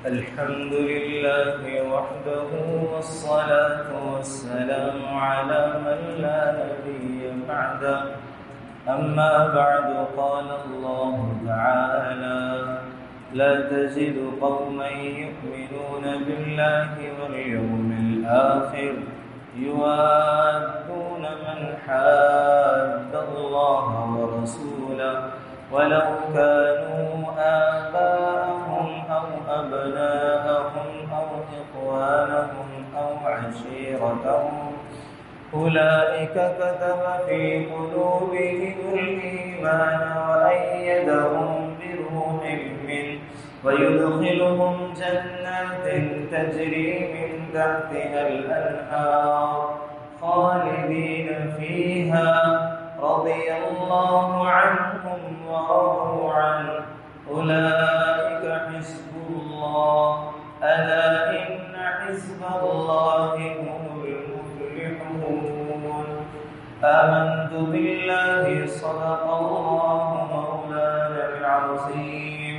الحمد لله وحده والصلاة والسلام على من لا نبي بعده. أما بعد قال الله تعالى: لا تجد قوما يؤمنون بالله واليوم الآخر يوادون من حاد الله ورسوله ولو كانوا آباءهم أو أبناءهم أو إخوانهم أو عشيرتهم أولئك كتب في قلوبهم الإيمان وأيدهم بروح منه ويدخلهم جنات تجري من تحتها الأنهار خالدين فيها رضي الله عنهم ورضوا عنه أولئك حزب الله ألا إن حزب الله هم المفلحون. آمنت بالله صدق الله مولانا العظيم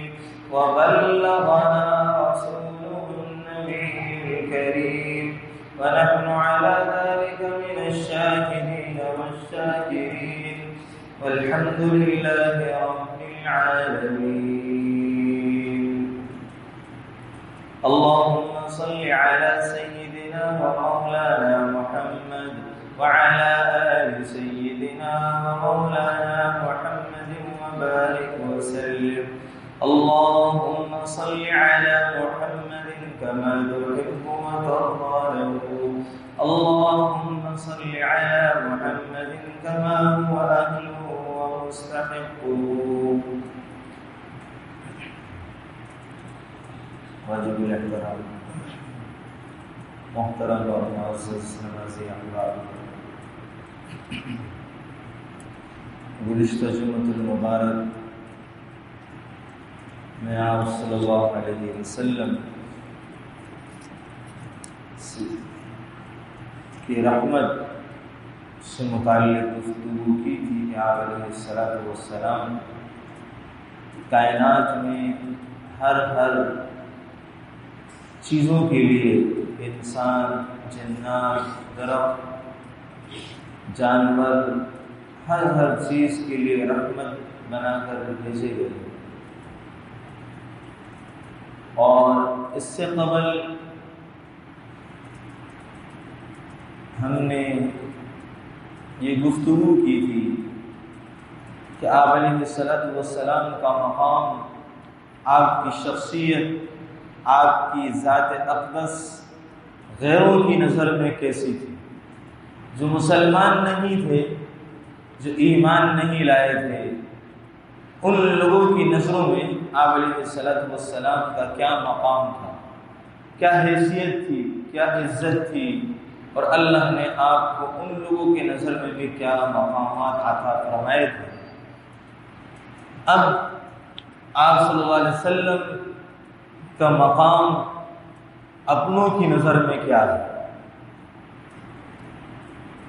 وبلغنا رسوله النبي الكريم ونحن على ذلك من الشاهدين والشاكرين والحمد لله رب العالمين. اللهم صل على سيدنا ومولانا محمد وعلى آل سيدنا ومولانا محمد وبارك وسلم. اللهم صل على محمد كما تحب وترضى له. اللهم صل على محمد كما هو أهله ومستحقه. واجب الاحترام محترم اور معزز نمازی احباب، گزشتہ جمعۃ المبارک میں آپ صلی اللہ علیہ وسلم کی رحمت سے متعلق گفتگو کی تھی کہ آپ علیہ السلام کائنات میں ہر چیزوں کے لیے، انسان، جنات، درخت، جانور، ہر چیز کے لیے رحمت بنا کر بھیجے گئے. اور اس سے قبل ہم نے یہ گفتگو کی تھی کہ آپ علیہ السلام کا مقام، آپ کی شخصیت، آپ کی ذات اقدس غیروں کی نظر میں کیسی تھی. جو مسلمان نہیں تھے، جو ایمان نہیں لائے تھے، ان لوگوں کی نظروں میں آپ علیہ السلام کا کیا مقام تھا، کیا حیثیت تھی، کیا عزت تھی، اور اللہ نے آپ کو ان لوگوں کی نظر میں بھی کیا مقامات عطا فرمائے تھے. اب آپ صلی اللہ علیہ وسلم کا مقام اپنوں کی نظر میں کیا ہے،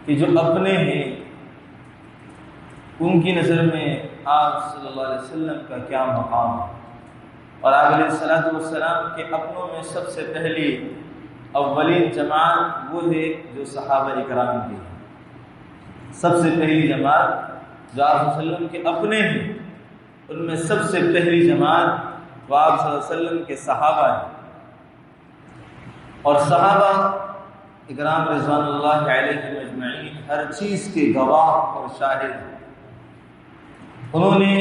کہ جو اپنے ہیں ان کی نظر میں آپ صلی اللہ علیہ وسلم کا کیا مقام ہے. اور آپ علیہ السلام کے اپنوں میں سب سے پہلی اولین جماعت وہ ہے جو صحابہ اکرام کی ہے. سب سے پہلی جماعت جو آپ صلی اللہ علیہ وسلم کے اپنے ہیں، ان میں سب سے پہلی جماعت وہ آپ صلی اللہ علیہ وسلم کے صحابہ ہیں. اور صحابہ اکرام رضوان اللہ علیہم اجمعین ہر چیز کے گواہ اور شاہد ہیں. انہوں نے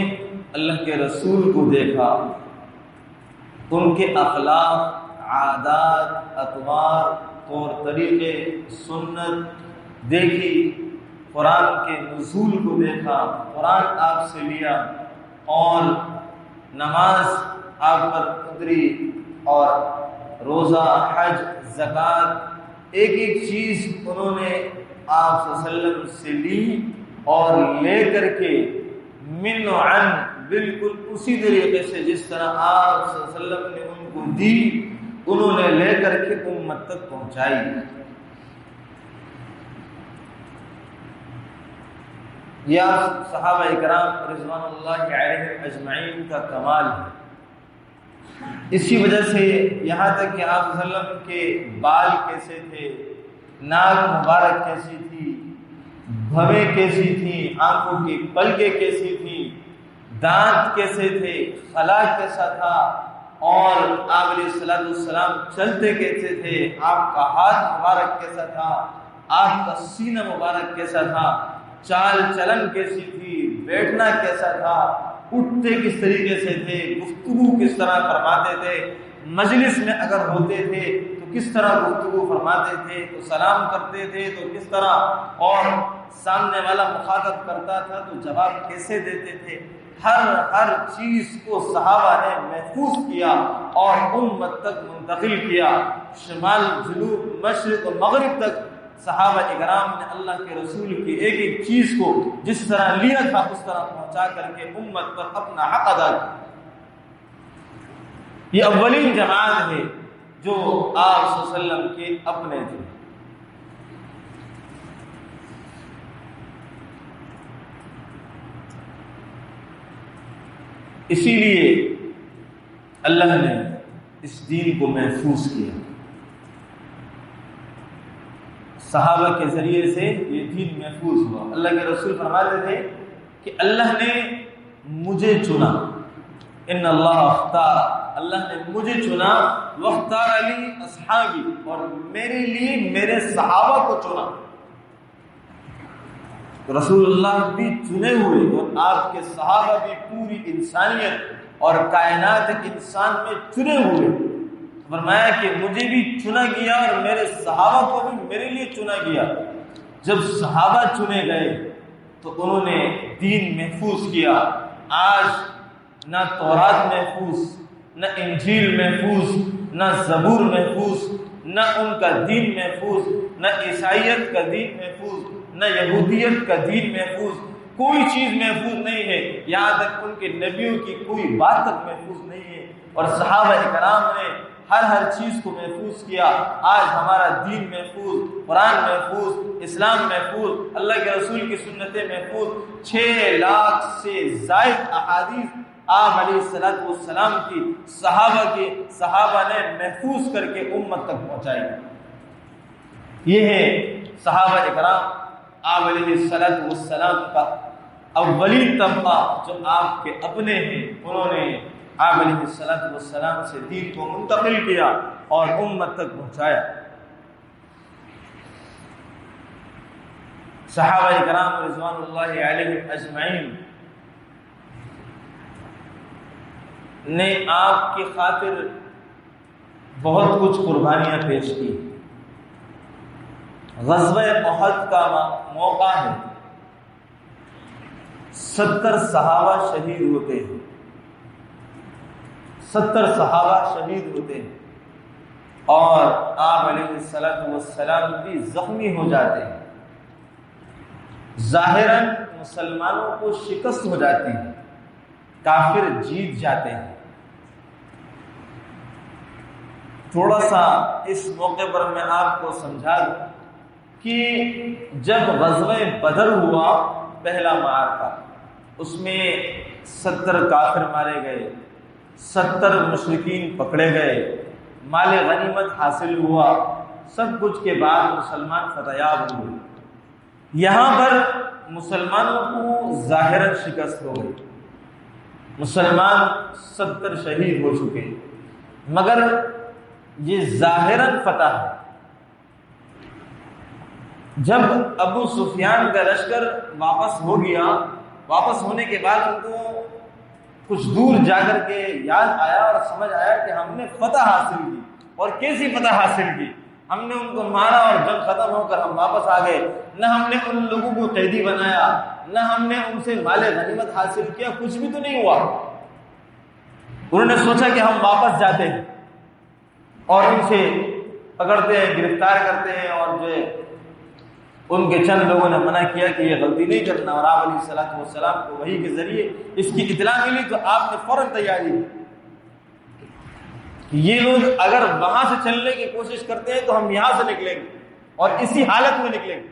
اللہ کے رسول کو دیکھا، ان کے اخلاق، عادات، اطوار، طور طریقے، سنت دیکھی، قرآن کے نزول کو دیکھا، قرآن آپ سے لیا، اور نماز آپ پر اتری، اور روزہ، حج، زکوٰۃ، ایک چیز انہوں نے آپ صلی اللہ علیہ وسلم سے لی، اور لے کر کے من و عن، بالکل اسی طریقے سے جس طرح آپ صلی اللہ علیہ وسلم نے ان کو دی، انہوں نے لے کر کے امت تک پہنچائی. یا صحابہ اکرام رضوان اللہ علیہم اجمعین کا کمال ہے. اسی وجہ سے یہاں تک کہ آپ صلی اللہ علیہ وسلم کے بال کیسے تھے، ناک مبارک کیسی تھی، بھویں کیسی تھی، آنکھوں کی پلکیں کیسی تھی، دانت کیسے تھے، خلا کیسا تھا، اور آپ علیہ السلام چلتے کیسے تھے، آپ کا ہاتھ مبارک کیسا تھا، آپ کا سینہ مبارک کیسا تھا، چال چلن کیسی تھی، بیٹھنا کیسا تھا، اٹھتے کس طریقے سے تھے، گفتگو کس طرح فرماتے تھے، مجلس میں اگر ہوتے تھے تو کس طرح گفتگو فرماتے تھے، تو سلام کرتے تھے تو کس طرح، اور سامنے والا مخاطب کرتا تھا تو جواب کیسے دیتے تھے، ہر چیز کو صحابہ نے محفوظ کیا اور امت تک منتقل کیا، شمال جنوب مشرق اور مغرب تک صحابہ اکرام نے اللہ کے رسول کی ایک ایک چیز کو جس طرح لیا تھا اس طرح پہنچا کر کے امت پر اپنا حق ادا کیا۔ یہ اولین جماعت ہے جو آپ صلی اللہ علیہ وسلم کے اپنے تھے۔ اسی لیے اللہ نے اس دین کو محفوظ کیا، صحابہ کے ذریعے سے یہ دین محفوظ ہوا۔ اللہ کے رسول فرماتے تھے کہ اللہ نے مجھے چنا، ان اللہ اختار، اللہ نے مجھے چنا، واختار علی اصحابی، اور میرے لیے میرے صحابہ کو چنا۔ رسول اللہ بھی چنے ہوئے اور آپ کے صحابہ بھی پوری انسانیت اور کائنات انسان میں چنے ہوئے، فرمایا کہ مجھے بھی چنا گیا اور میرے صحابہ کو بھی میرے لیے چنا گیا۔ جب صحابہ چنے گئے تو انہوں نے دین محفوظ کیا۔ آج نہ تورات محفوظ، نہ انجیل محفوظ، نہ زبور محفوظ، نہ ان کا دین محفوظ، نہ عیسائیت کا دین محفوظ، نہ یہودیت کا دین محفوظ، کوئی چیز محفوظ نہیں ہے، یہاں تک ان کے نبیوں کی کوئی بات تک محفوظ نہیں ہے، اور صحابہ اکرام نے ہر چیز کو محفوظ کیا۔ آج ہمارا دین محفوظ، قرآن محفوظ، اسلام محفوظ، اللہ کے رسول کی سنتیں محفوظ، 6 لاکھ سے زائد احادیث آپ علیہ السلام کی صحابہ نے محفوظ کر کے امت تک پہنچائی۔ یہ ہے صحابہ اکرام، آپ علیہ السلام کا اولین طبقہ جو آپ کے اپنے ہیں، انہوں نے آپ علیہ السلام سے دین کو منتقل کیا اور امت تک پہنچایا۔ صحابہ اکرام رضوان اللہ علیہم اجمعین نے آپ کی خاطر بہت کچھ قربانیاں پیش کی۔ غزوہ احد کا موقع ہے، 70 صحابہ شہید ہوتے ہیں، 70 صحابہ شہید ہوتے ہیں، اور آپ علیہ السلام بھی زخمی ہو جاتے ہیں۔ ظاہراً مسلمانوں کو شکست ہو جاتی ہے، کافر جیت جاتے ہیں۔ تھوڑا سا اس موقع پر میں آپ کو سمجھا دوں کہ جب غزوہ بدر ہوا، پہلا معرکہ، اس میں 70 کافر مارے گئے، 70 مشرکین پکڑے گئے، مال غنیمت حاصل ہوا، سب کچھ کے بعد مسلمان فتح یاب ہوئے۔ یہاں پر مسلمانوں کو ظاہراً شکست ہو گئی، مسلمان 70 شہید ہو چکے، مگر یہ ظاہراً فتح ہے۔ جب ابو سفیان کا لشکر واپس ہو گیا، واپس ہونے کے بعد ان کو کچھ دور جا کر کے یاد آیا اور سمجھ آیا کہ ہم نے فتح حاصل کی، اور کیسی فتح حاصل کی، ہم نے ان کو مارا اور جنگ ختم ہو کر ہم واپس آ گئے، نہ ہم نے ان لوگوں کو قیدی بنایا، نہ ہم نے ان سے مال غنیمت حاصل کیا، کچھ بھی تو نہیں ہوا۔ انہوں نے سوچا کہ ہم واپس جاتے ہیں اور ان سے پکڑتے ہیں، گرفتار کرتے ہیں، اور جو ان کے چند لوگوں نے منع کیا کہ یہ غلطی نہیں کرنا، اور آپ علیہ السلام کو وحی کے ذریعے اس کی اطلاع ملی تو آپ نے فوراً تیاری کی کہ یہ لوگ اگر وہاں سے چلنے کی کوشش کرتے ہیں تو ہم یہاں سے نکلیں گے اور اسی حالت میں نکلیں گے۔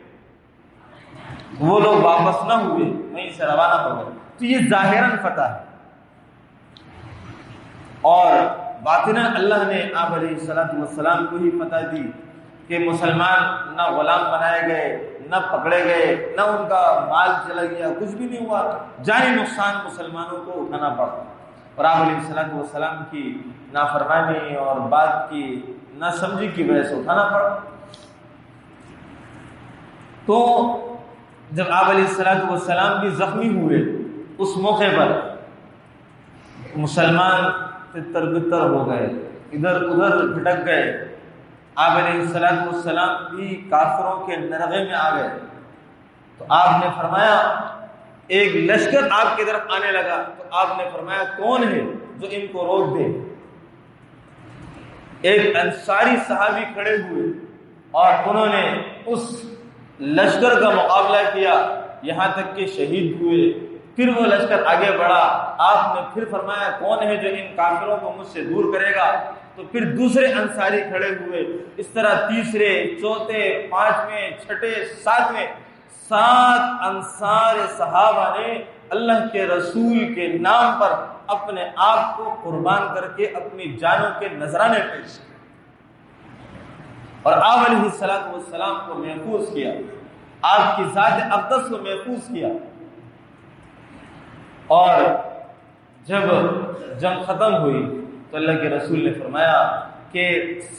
وہ لوگ واپس نہ ہوئے، وہیں سے روانہ ہو گئے۔ تو یہ ظاہراً فتح ہے، اور باطناً اللہ نے آپ علیہ السلام کو ہی فتح دی کہ مسلمان نہ غلام بنائے گئے، نہ پکڑے گئے، نہ ان کا مال چلا گیا، کچھ بھی نہیں ہوا، جانی نقصان مسلمانوں کو اٹھانا پڑا، اور آپ علیہ السلام کی نافرمانی اور بات کی نہ سمجھی کی وجہ سے اٹھانا پڑا۔ تو جب آپ علیہ السلام بھی زخمی ہوئے اس موقع پر مسلمان تتر بتر ہو گئے، ادھر ادھر بھٹک گئے، آپ علیہ السلام بھی کافروں کے نرغے میں آ گئے۔ تو آپ نے فرمایا، ایک لشکر آپ کی طرف آنے لگا، تو آپ نے فرمایا کون ہے جو ان کو روک دے؟ ایک انصاری صحابی کھڑے ہوئے اور انہوں نے اس لشکر کا مقابلہ کیا یہاں تک کہ شہید ہوئے۔ پھر وہ لشکر آگے بڑھا، آپ نے پھر فرمایا کون ہے جو ان کافروں کو مجھ سے دور کرے گا؟ تو پھر دوسرے انصاری کھڑے ہوئے، اس طرح تیسرے، چوتھے، پانچویں، چھٹے، ساتویں، 7 انصار صحابہ نے اللہ کے رسول کے نام پر اپنے آپ کو قربان کر کے اپنی جانوں کے نذرانے پیش کیے اور آپ علیہ السلام کو محفوظ کیا، آپ کی ذات اقدس کو محفوظ کیا۔ اور جب جنگ ختم ہوئی تو اللہ کے رسول نے فرمایا کہ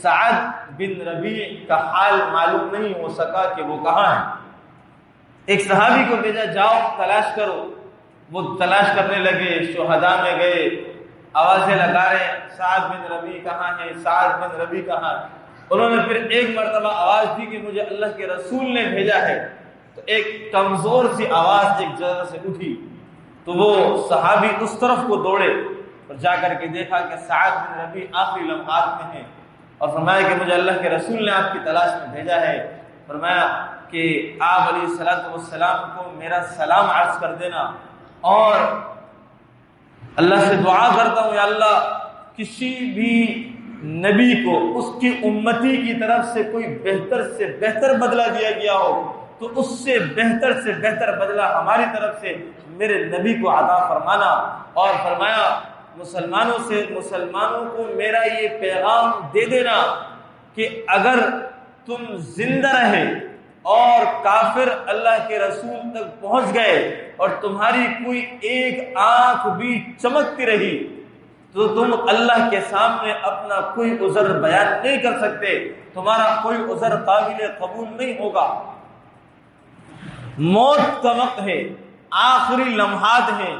سعد بن ربیع کا حال معلوم نہیں ہو سکا کہ وہ کہاں ہے۔ ایک صحابی کو بھیجا، جاؤ تلاش کرو۔ وہ تلاش کرنے لگے، شہداء میں گئے، آوازیں لگا رہے ہیں، سعد بن ربیع کہاں ہے، سعد بن ربیع کہاں ہے۔ انہوں نے پھر ایک مرتبہ آواز دی کہ مجھے اللہ کے رسول نے بھیجا ہے، تو ایک کمزور سی آواز ایک جگہ سے اٹھی، تو وہ صحابی اس طرف کو دوڑے اور جا کر کے دیکھا کہ سعد بن ربیع آخری لمحات میں ہیں، اور فرمایا کہ مجھے اللہ کے رسول نے آپ کی تلاش میں بھیجا ہے۔ فرمایا کہ آپ علیہ السلام کو میرا سلام عرض کر دینا، اور اللہ سے دعا کرتا ہوں یا اللہ کسی بھی نبی کو اس کی امتی کی طرف سے کوئی بہتر سے بہتر بدلہ دیا گیا ہو تو اس سے بہتر بدلہ ہماری طرف سے میرے نبی کو عطا فرمانا۔ اور فرمایا مسلمانوں کو میرا یہ پیغام دے دینا کہ اگر تم زندہ رہے اور کافر اللہ کے رسول تک پہنچ گئے اور تمہاری کوئی ایک آنکھ بھی چمکتی رہی تو تم اللہ کے سامنے اپنا کوئی عذر بیان نہیں کر سکتے، تمہارا کوئی عذر قابل قبول نہیں ہوگا۔ موت کا وقت ہے، آخری لمحات ہیں،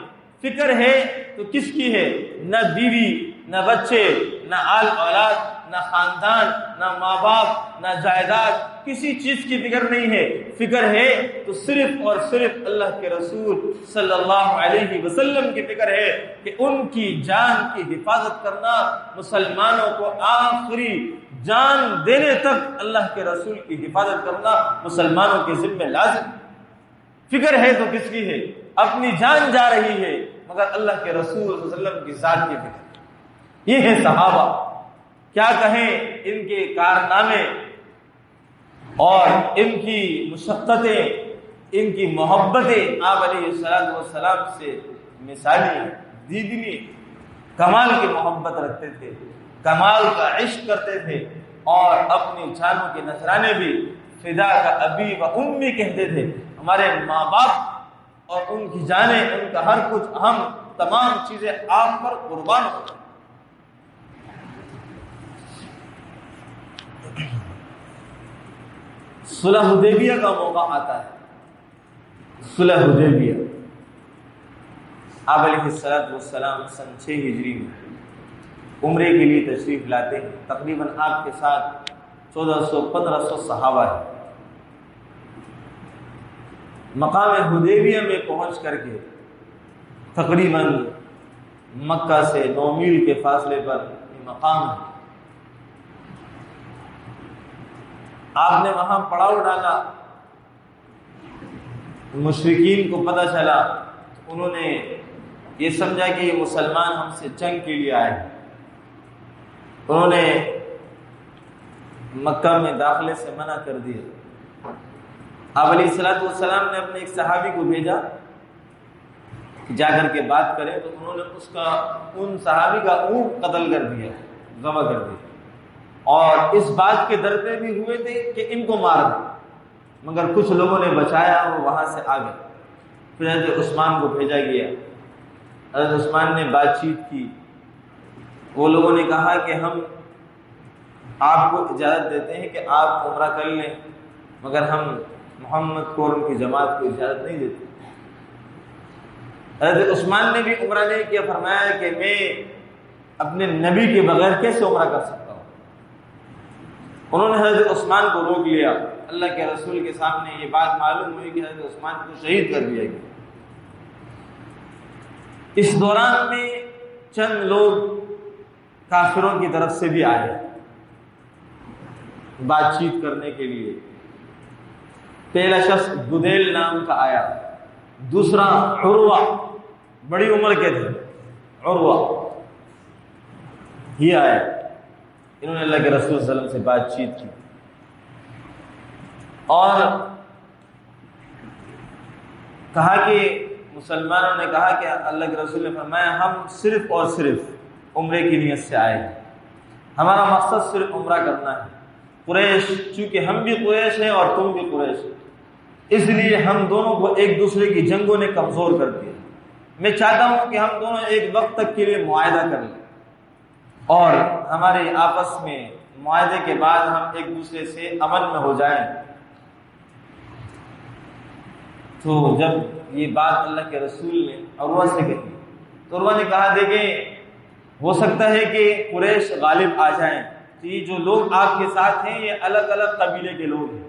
فکر ہے تو کس کی ہے؟ نہ بیوی، نہ بچے، نہ آل اولاد، نہ خاندان، نہ ماں باپ، نہ جائیداد، کسی چیز کی فکر نہیں ہے۔ فکر ہے تو صرف اور صرف اللہ کے رسول صلی اللہ علیہ وسلم کی فکر ہے کہ ان کی جان کی حفاظت کرنا، مسلمانوں کو آخری جان دینے تک اللہ کے رسول کی حفاظت کرنا مسلمانوں کے ذمہ لازم۔ فکر ہے تو کس کی ہے؟ اپنی جان جا رہی ہے مگر اللہ کے رسول صلی اللہ علیہ وسلم کی ذات کی فکر۔ یہ ہے صحابہ، کیا کہیں ان کے کارنامے اور ان کی مشقتیں، ان کی محبتیں آپ علیہ السلام سے مثالی دیدنی، کمال کی محبت رکھتے تھے، کمال کا عشق کرتے تھے، اور اپنی جانوں کے نذرانے بھی فدا کا ابی و امی کہتے تھے۔ ہمارے ماں باپ اور ان کی جانیں، ان کا ہر کچھ، ہم تمام چیزیں آپ پر قربان ہو۔ صلح حدیبیہ کا موقع آتا ہے۔ صلح حدیبیہ آپ علیہ السلام سن 6 ہجری میں عمرے کے لیے تشریف لاتے ہیں۔ تقریباً آپ کے ساتھ 1400-1500 صحابہ ہیں۔ مقام حدیبیہ میں پہنچ کر کے تقریباً مکہ سے 9 میل کے فاصلے پر یہ مقام ہے۔ آپ نے وہاں پڑاؤ ڈالا، مشرکین کو پتہ چلا تو انہوں نے یہ سمجھا کہ یہ مسلمان ہم سے جنگ کے لیے آئے ہیں۔ انہوں نے مکہ میں داخلے سے منع کر دیا۔ آپ علیہ السلام نے اپنے ایک صحابی کو بھیجا کہ جا کر کے بات کریں، تو انہوں نے ان صحابی کا اونٹ قتل کر دیا۔ ذبح کر دی، اور اس بات کے ڈر پہ بھی ہوئے تھے کہ ان کو مار دیں، مگر کچھ لوگوں نے بچایا، وہ وہاں سے آ گئے۔ پھر حضرت عثمان کو بھیجا گیا، حضرت عثمان نے بات چیت کی، وہ لوگوں نے کہا کہ ہم آپ کو اجازت دیتے ہیں کہ آپ عمرہ کر لیں، مگر ہم محمد کو اور ان کی جماعت کو اجازت نہیں دیتے۔ حضرت عثمان نے بھی عمرہ نہیں کیا، فرمایا کہ میں اپنے نبی کے بغیر کیسے عمرہ کر سکتا ہوں۔ انہوں نے حضرت عثمان کو روک لیا، اللہ کے رسول کے سامنے یہ بات معلوم ہوئی کہ حضرت عثمان کو شہید کر دیا گیا۔ اس دوران میں چند لوگ کافروں کی طرف سے بھی آئے بات چیت کرنے کے لیے۔ پہلا شخص بدیل نام کا آیا، دوسرا عروہ، بڑی عمر کے تھے، عروہ یہ آئے، انہوں نے اللہ کے رسول صلی اللہ علیہ وسلم سے بات چیت کی اور کہا کہ مسلمانوں نے کہا کہ اللہ کے رسول نے فرمایا ہم صرف اور صرف عمرے کی نیت سے آئے ہیں، ہمارا مقصد صرف عمرہ کرنا ہے۔ قریش، چونکہ ہم بھی قریش ہیں اور تم بھی قریش ہیں، اس لیے ہم دونوں کو ایک دوسرے کی جنگوں نے کمزور کر دیا۔ میں چاہتا ہوں کہ ہم دونوں ایک وقت تک کے لیے معاہدہ کر لیں اور ہمارے آپس میں معاہدے کے بعد ہم ایک دوسرے سے امن میں ہو جائیں۔ تو جب یہ بات اللہ کے رسول نے عروہ سے کہی تو عروہ نے کہا دیکھیں ہو سکتا ہے کہ قریش غالب آ جائیں، تو یہ جو لوگ آپ کے ساتھ ہیں یہ الگ الگ قبیلے کے لوگ ہیں،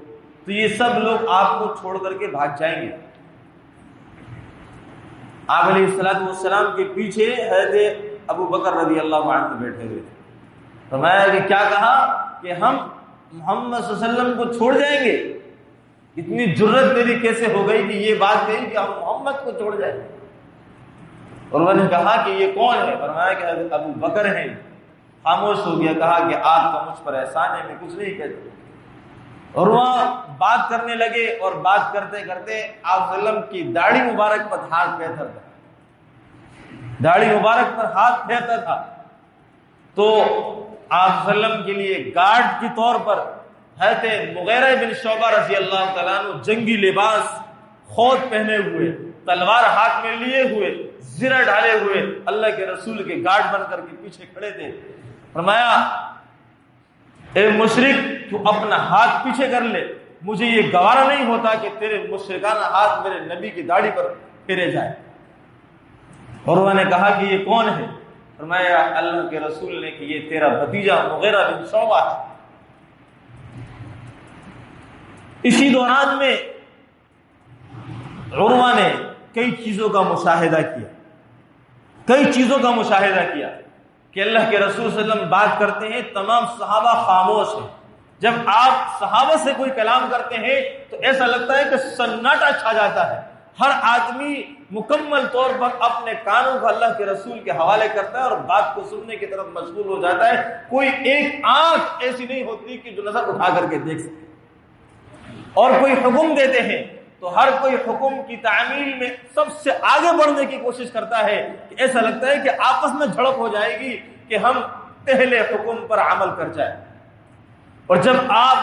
تو یہ سب لوگ آپ کو چھوڑ کر کے بھاگ جائیں گے۔ آپ علیہ السلام کے پیچھے حضرت ابو بکر رضی اللہ عنہ بیٹھے ہوئے تھے۔ فرمایا کہ کیا کہا کہ ہم محمد صلی اللہ علیہ وسلم کو چھوڑ جائیں گے؟ اتنی جرت تیری کیسے ہو گئی کہ یہ بات کہی کہ ہم محمد کو چھوڑ جائیں گے؟ اور انہوں نے کہا کہ یہ کون ہے؟ فرمایا کہ حضرت ابو بکر ہیں۔ خاموش ہو گیا، کہا کہ آپ کا مجھ پر احسان ہے، میں کچھ نہیں کہتا۔ اور وہاں بات کرنے لگے اور بات کرتے کرتے آپ صلی اللہ علیہ وسلم کی داڑھی مبارک پر ہاتھ پھیرتا تھا، داڑھی مبارک پر ہاتھ پھیرتا تھا۔ تو آپ صلی اللہ علیہ وسلم کے لیے گارڈ کی طور پر حضرت مغیرہ بن شعبہ رضی اللہ تعالیٰ عنہ جنگی لباس خود پہنے ہوئے، تلوار ہاتھ میں لیے ہوئے، زرہ ڈالے ہوئے اللہ کے رسول کے گارڈ بن کر کے پیچھے کھڑے تھے۔ فرمایا اے مشرک تو اپنا ہاتھ پیچھے کر لے، مجھے یہ گوارا نہیں ہوتا کہ تیرے مشرکانہ ہاتھ میرے نبی کی داڑھی پر پھیرے جائے۔ اور انہوں نے کہا کہ یہ کون ہے؟ فرمایا اللہ کے رسول نے کہ یہ تیرا بھتیجا مغیرہ بن شعبہ ہے۔ اسی دوران میں عروہ نے کئی چیزوں کا مشاہدہ کیا کہ اللہ کے رسول صلی اللہ علیہ وسلم بات کرتے ہیں، تمام صحابہ خاموش ہیں۔ جب آپ صحابہ سے کوئی کلام کرتے ہیں تو ایسا لگتا ہے کہ سناٹا چھا جاتا ہے، ہر آدمی مکمل طور پر اپنے کانوں کو اللہ کے رسول کے حوالے کرتا ہے اور بات کو سننے کی طرف مشغول ہو جاتا ہے۔ کوئی ایک آنکھ ایسی نہیں ہوتی کہ جو نظر اٹھا کر کے دیکھ سکے۔ اور کوئی حکم دیتے ہیں تو ہر کوئی حکم کی تعمیل میں سب سے آگے بڑھنے کی کوشش کرتا ہے کہ ایسا لگتا ہے کہ آپس میں جھڑپ ہو جائے گی کہ ہم پہلے حکم پر عمل کر جائیں۔ اور جب آپ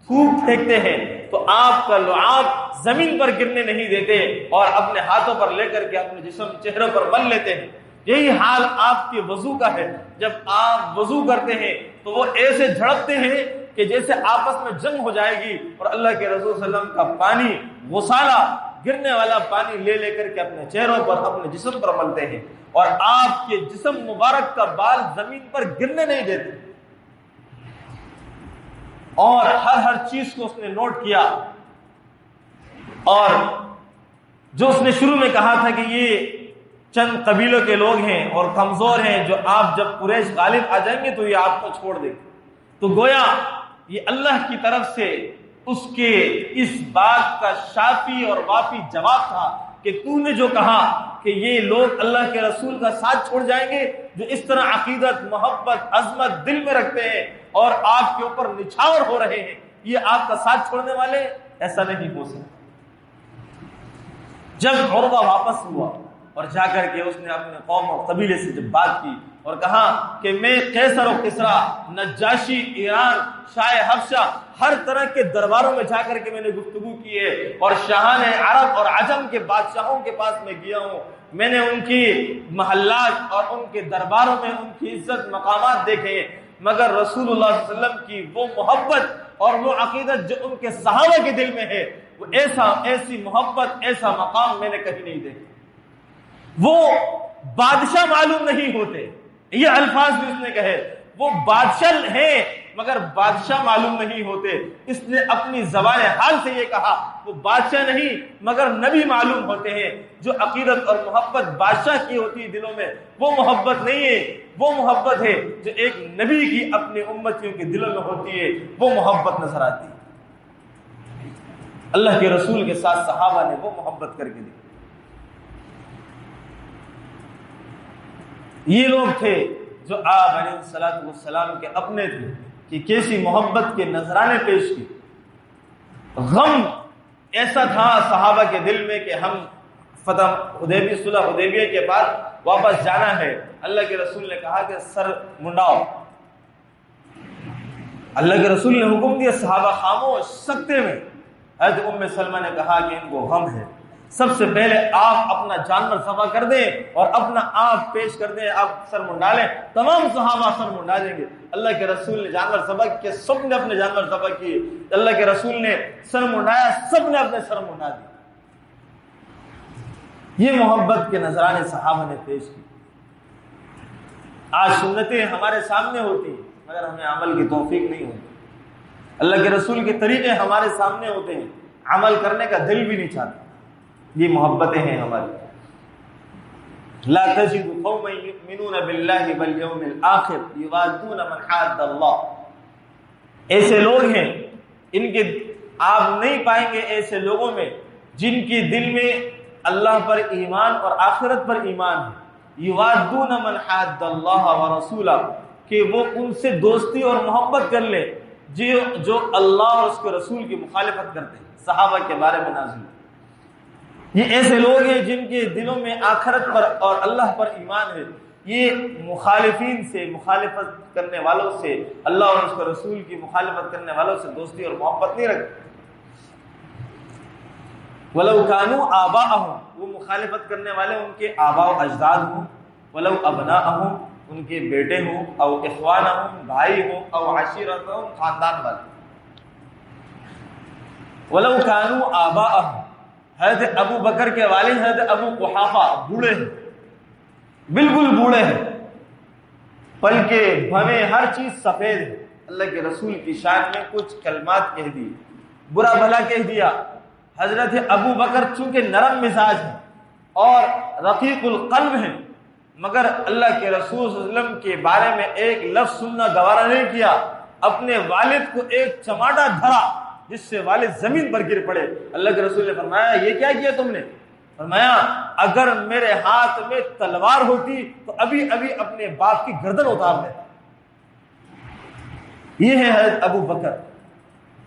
تھوک پھینکتے ہیں تو آپ کا لعاب زمین پر گرنے نہیں دیتے اور اپنے ہاتھوں پر لے کر کے اپنے جسم چہروں پر مل لیتے ہیں۔ یہی حال آپ کے وضو کا ہے۔ جب آپ وضو کرتے ہیں تو وہ ایسے جھڑپتے ہیں کہ جیسے آپس میں جنگ ہو جائے گی، اور اللہ کے رسول صلی اللہ علیہ وسلم کا پانی، غسالہ گرنے والا پانی لے لے کر کے اپنے چہروں پر اپنے جسم پر ملتے ہیں، اور آپ کے جسم مبارک کا بال زمین پر گرنے نہیں دیتے۔ اور ہر چیز کو اس نے نوٹ کیا، اور جو اس نے شروع میں کہا تھا کہ یہ چند قبیلوں کے لوگ ہیں اور کمزور ہیں، جو آپ جب قریش غالب آ جائیں گے تو یہ آپ کو چھوڑ دیں گے، تو گویا یہ اللہ کی طرف سے اس کے اس بات کا شافی اور وافی جواب تھا کہ تو نے جو کہا کہ یہ لوگ اللہ کے رسول کا ساتھ چھوڑ جائیں گے، جو اس طرح عقیدت، محبت، عظمت دل میں رکھتے ہیں اور آپ کے اوپر نچھاور ہو رہے ہیں، یہ آپ کا ساتھ چھوڑنے والے ایسا نہیں ہو سکتا۔ جب عروہ واپس ہوا اور جا کر کے اس نے اپنے قوم اور قبیلے سے جب بات کی اور کہا کہ میں قیصر و کسریٰ، نجاشی، ایران، شاہ حبشہ، ہر طرح کے درباروں میں جا کر کے میں نے گفتگو کی ہے، اور شاہان عرب اور عجم کے بادشاہوں کے پاس میں گیا ہوں، میں نے ان کی محلات اور ان کے درباروں میں ان کی عزت مقامات دیکھے ہیں، مگر رسول اللہ صلی اللہ علیہ وسلم کی وہ محبت اور وہ عقیدت جو ان کے صحابہ کے دل میں ہے، وہ ایسی محبت، ایسا مقام میں نے کہیں نہیں دیکھا۔ وہ بادشاہ معلوم نہیں ہوتے، یہ الفاظ بھی اس نے کہے، وہ بادشاہ ہیں مگر بادشاہ معلوم نہیں ہوتے۔ اس نے اپنی زبان حال سے یہ کہا، وہ بادشاہ نہیں مگر نبی معلوم ہوتے ہیں۔ جو عقیدت اور محبت بادشاہ کی ہوتی ہے دلوں میں، وہ محبت نہیں ہے، وہ محبت ہے جو ایک نبی کی اپنی امتیوں کے دلوں میں ہوتی ہے، وہ محبت نظر آتی ہے۔ اللہ کے رسول کے ساتھ صحابہ نے وہ محبت کر کے دی۔ یہ لوگ تھے جو آپ علیہ الصلوۃ والسلام کے اپنے تھے کہ کیسی محبت کے نذرانے پیش کی۔ غم ایسا تھا صحابہ کے دل میں کہ ہم فتح حدیبیہ، صلح حدیبیہ کے بعد واپس جانا ہے۔ اللہ کے رسول نے کہا کہ سر منڈاؤ، اللہ کے رسول نے حکم دیا، صحابہ خاموش سکتے میں۔ حضرت ام سلمہ نے کہا کہ ان کو غم ہے، سب سے پہلے آپ اپنا جانور ذبح کر دیں اور اپنا آپ پیش کر دیں، آپ سر منڈا لیں۔ تمام صحابہ سر منڈا دیں گے۔ اللہ کے رسول نے جانور ذبح کیے، سب نے اپنے جانور ذبح کیے۔ اللہ کے رسول نے سر منڈایا، سب نے اپنے سر منڈا دیے۔ یہ محبت کے نذرانے صحابہ نے پیش کی۔ آج سنتیں ہمارے سامنے ہوتی ہیں مگر ہمیں عمل کی توفیق نہیں ہوتی۔ اللہ کے رسول کے طریقے ہمارے سامنے ہوتے ہیں، عمل کرنے کا دل بھی نہیں چاہتا۔ یہ محبتیں ہیں ہماری۔ لا تجد قوما یؤمنون باللہ والیوم الآخر یوادون من حاد اللہ۔ ایسے لوگ ہیں، ان کے آپ نہیں پائیں گے ایسے لوگوں میں جن کے دل میں اللہ پر ایمان اور آخرت پر ایمان ہے۔ یوادون من حاد اللہ ورسولہ، کہ وہ ان سے دوستی اور محبت کر لے جو اللہ اور اس کے رسول کی مخالفت کرتے ہیں۔ صحابہ کے بارے میں نازل، یہ ایسے لوگ ہیں جن کے دلوں میں آخرت پر اور اللہ پر ایمان ہے۔ یہ مخالفین سے، مخالفت کرنے والوں سے، اللہ اور اس کے رسول کی مخالفت کرنے والوں سے دوستی اور محبت نہیں رکھتے۔ وَلَوْ كَانُوا آبَاءَهُمْ، وہ مخالفت کرنے والے ان کے آباء و اجداد ہوں، وَلَوْ أَبْنَاءَهُمْ، ان کے بیٹے ہوں، او اخوانہم، بھائی ہوں، او عشیرتہم، خاندان والے۔ وَلَوْ كَانُوا آبَاءَهُمْ، حضرت ابو بکر کے والد حضرت ابو قحافہ بوڑھے ہیں، بالکل بوڑھے ہیں، بلکہ بھویں ہر چیز سفید ہے۔ اللہ کے رسول کی شان میں کچھ کلمات کہہ دی، برا بھلا کہہ دیا۔ حضرت ابو بکر چونکہ نرم مزاج ہیں اور رقیق القلب ہیں، مگر اللہ کے رسول صلی اللہ علیہ وسلم کے بارے میں ایک لفظ سننا گوارا نہیں کیا۔ اپنے والد کو ایک چماٹا دھرا جس سے والد زمین پر گر پڑے۔ اللہ کے رسول نے فرمایا یہ کیا کیا تم نے؟ فرمایا اگر میرے ہاتھ میں تلوار ہوتی تو ابھی ابھی اپنے باپ کی گردن اتار دے۔ یہ ہے حضرت ابو بکر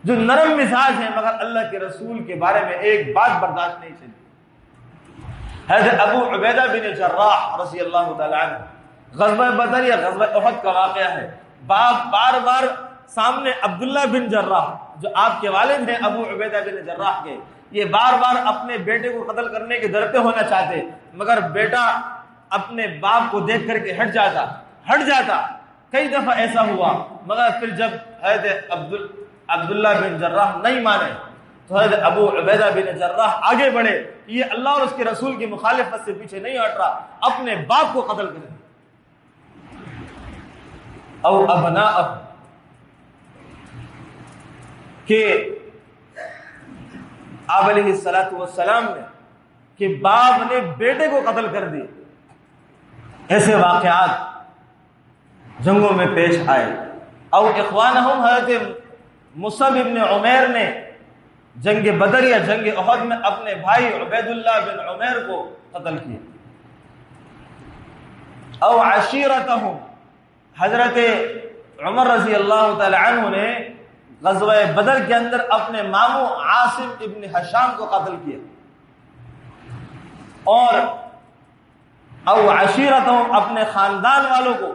جو نرم مزاج ہیں مگر اللہ کے رسول کے بارے میں ایک بات برداشت نہیں چلی۔ حضرت ابو عبیدہ بن جراح رضی اللہ تعالی عنہ، غزوہ بدر یا غزوہ احد کا واقعہ ہے، باپ بار بار سامنے عبداللہ بن جراح جو آپ کے والد ہیں ابو عبیدہ بن جراح کے، یہ بار بار اپنے بیٹے کو قتل کرنے کے ڈرتے ہونا چاہتے، مگر بیٹا اپنے باپ کو دیکھ کر کے ہٹ جاتا۔ کئی دفعہ ایسا ہوا، مگر پھر جب حضرت عبداللہ بن جراح نہیں مانے تو حضرت ابو عبیدہ بن جراح آگے بڑھے، یہ اللہ اور اس کے رسول کی مخالفت سے پیچھے نہیں ہٹ رہا، اپنے باپ کو قتل کرے۔ او ابناء، کہ آپ علیہ الصلوۃ والسلام نے کہ باپ نے بیٹے کو قتل کر دی۔ ایسے واقعات جنگوں میں پیش آئے۔ او اخوانہم، حضرت مصعب ابن عمیر نے جنگ بدر یا جنگ احد میں اپنے بھائی عبید اللہ بن عمیر کو قتل کیا۔ او عشیرتہم، حضرت عمر رضی اللہ تعالی عنہ نے غزوہ بدر کے اندر اپنے ماموں عاصم ابن ہشام کو قتل کیا۔ اور او عشیرتہم اپنے خاندان والوں کو،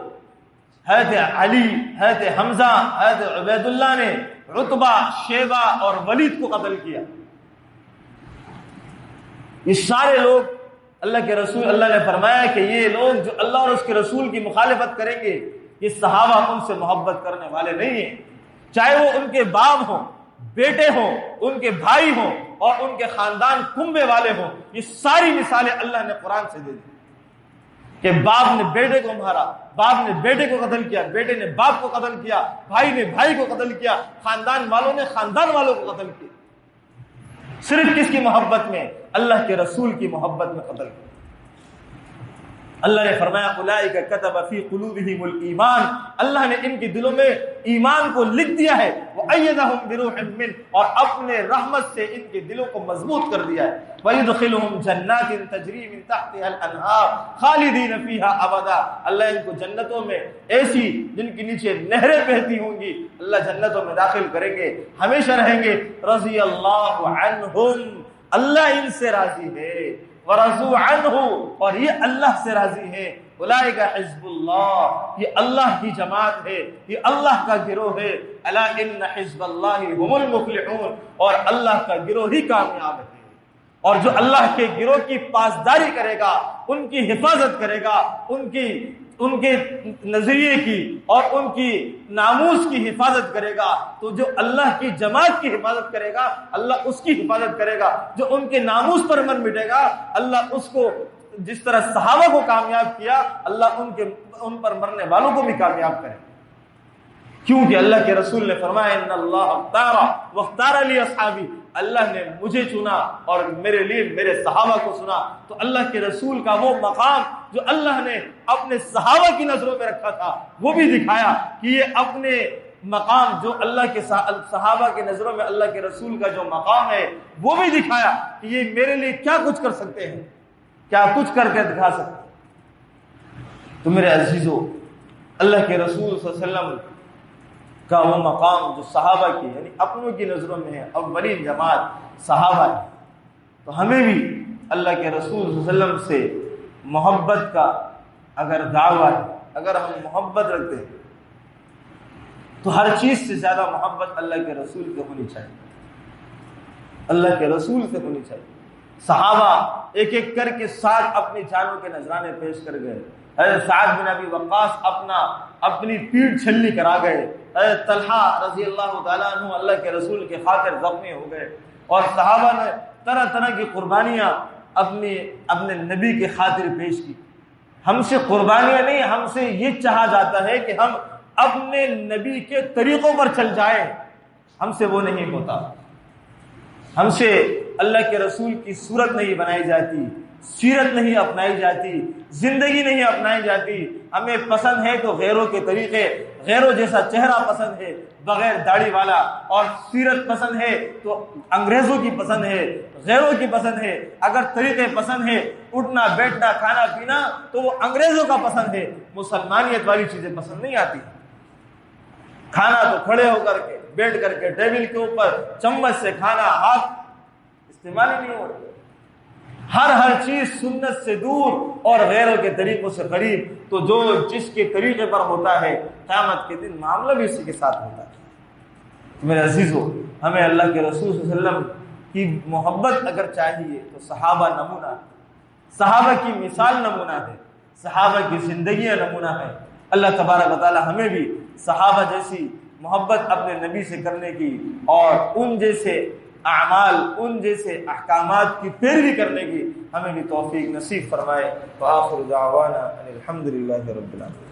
حضرت علی، حضرت حمزہ، حضرت عبید اللہ نے عتبہ، شیبہ اور ولید کو قتل کیا. یہ سارے لوگ اللہ کے رسول، اللہ نے فرمایا کہ یہ لوگ جو اللہ اور اس کے رسول کی مخالفت کریں گے، یہ صحابہ ان سے محبت کرنے والے نہیں ہیں، چاہے وہ ان کے باپ ہوں، بیٹے ہوں، ان کے بھائی ہوں اور ان کے خاندان کنبے والے ہوں. یہ ساری مثالیں اللہ نے قرآن سے دے دی کہ باپ نے بیٹے کو مارا، باپ نے بیٹے کو قتل کیا، بیٹے نے باپ کو قتل کیا، بھائی نے بھائی کو قتل کیا، خاندان والوں نے خاندان والوں کو قتل کیا. صرف کس کی محبت میں؟ اللہ کے رسول کی محبت میں قتل کیا. اللہ نے فرمایا اولئک کتب فی قلوبہم الایمان، اللہ نے ان کے دلوں میں ایمان کو لکھ دیا ہے. وأیدہم بروح منہ، اور اپنے رحمت سے ان کے دلوں کو مضبوط کر دیا ہے. وَيُدْخِلُهُمْ جَنَّاتٍ تَجْرِي مِن تَحْتِهَا الْأَنْهَارُ خَالِدِينَ فِيهَا أَبَدًا، اللہ ان کو جنتوں میں ایسی جن کے نیچے نہریں بہتی ہوں گی، اللہ جنتوں میں داخل کریں گے، ہمیشہ رہیں گے. رضی اللہ عنہم، اللہ ان سے راضی ہے. وَرَضُوا عَنْهُ، اور یہ اللہ سے راضی ہے. اولئک حزب اللہ، یہ اللہ کی جماعت ہے، یہ اللہ کا گروہ ہے. الا ان حزب اللہ هم المفلحون، اور اللہ کا گروہ ہی کامیاب ہے. اور جو اللہ کے گروہ کی پاسداری کرے گا، ان کی حفاظت کرے گا، ان کے نظریے کی اور ان کی ناموس کی حفاظت کرے گا، تو جو اللہ کی جماعت کی حفاظت کرے گا اللہ اس کی حفاظت کرے گا. جو ان کے ناموس پر مر مٹے گا اللہ اس کو، جس طرح صحابہ کو کامیاب کیا اللہ ان پر مرنے والوں کو بھی کامیاب کرے. کیونکہ اللہ کے رسول نے فرمایا ان اللہ اختار واختار لی اصحابی، اللہ نے مجھے چنا اور میرے لیے میرے صحابہ کو چنا. تو اللہ کے رسول کا وہ مقام جو اللہ نے اپنے صحابہ کی نظروں میں رکھا تھا وہ بھی دکھایا کہ یہ اپنے مقام جو اللہ کے صحابہ کی نظروں میں اللہ کے رسول کا جو مقام ہے وہ بھی دکھایا کہ یہ میرے لیے کیا کچھ کر سکتے ہیں، کیا کچھ کر کے دکھا سکتے ہیں. تو میرے عزیزو، اللہ کے رسول صلی اللہ علیہ وسلم کا وہ مقام جو صحابہ کی یعنی اپنوں کی نظروں میں ہے، اولین جماعت صحابہ ہے. تو ہمیں بھی اللہ کے رسول صلی اللہ علیہ وسلم سے محبت کا اگر دعویٰ ہے، اگر ہم محبت رکھتے ہیں تو ہر چیز سے زیادہ محبت اللہ کے رسول سے ہونی چاہیے، اللہ کے رسول سے ہونی چاہیے. صحابہ ایک ایک کر کے ساتھ اپنی جانوں کے نذرانے پیش کر گئے. حضرت سعد بن ابی وقاص اپنی پیٹھ چھلنی کرا گئے. حضرت طلحہ رضی اللہ تعالیٰ عنہ اللہ کے رسول کے خاطر زخمی ہو گئے. اور صحابہ نے طرح طرح کی قربانیاں اپنے نبی کے خاطر پیش کی. ہم سے قربانیاں نہیں، ہم سے یہ چاہا جاتا ہے کہ ہم اپنے نبی کے طریقوں پر چل جائیں. ہم سے وہ نہیں ہوتا. ہم سے اللہ کے رسول کی صورت نہیں بنائی جاتی، سیرت نہیں اپنائی جاتی، زندگی نہیں اپنائی جاتی. ہمیں پسند ہے تو غیروں کے طریقے، غیروں جیسا چہرہ پسند ہے بغیر داڑھی والا، اور سیرت پسند ہے تو انگریزوں کی پسند ہے، غیروں کی پسند ہے. اگر طریقے پسند ہے، اٹھنا بیٹھنا کھانا پینا، تو وہ انگریزوں کا پسند ہے. مسلمانیت والی چیزیں پسند نہیں آتی. کھانا تو کھڑے ہو کر کے، بیٹھ کر کے، ٹیبل کے اوپر چمچ سے کھانا، ہاتھ استعمال ہی نہیں ہوتا. ہر چیز سنت سے دور اور غیروں کے طریقوں سے قریب. تو جو جس کے طریقے پر ہوتا ہے قیامت کے دن معاملہ بھی اسی کے ساتھ ہوتا ہے. میرے عزیزو، ہمیں اللہ کے رسول صلی اللہ علیہ وسلم کی محبت اگر چاہیے تو صحابہ نمونہ ہے، صحابہ کی مثال نمونہ ہے، صحابہ کی زندگیاں نمونہ ہے. اللہ تبارک و تعالی ہمیں بھی صحابہ جیسی محبت اپنے نبی سے کرنے کی اور ان جیسے اعمال، ان جیسے احکامات کی پیروی کرنے کی ہمیں بھی توفیق نصیب فرمائے. وآخر دعوانا ان الحمد للہ رب العالمین.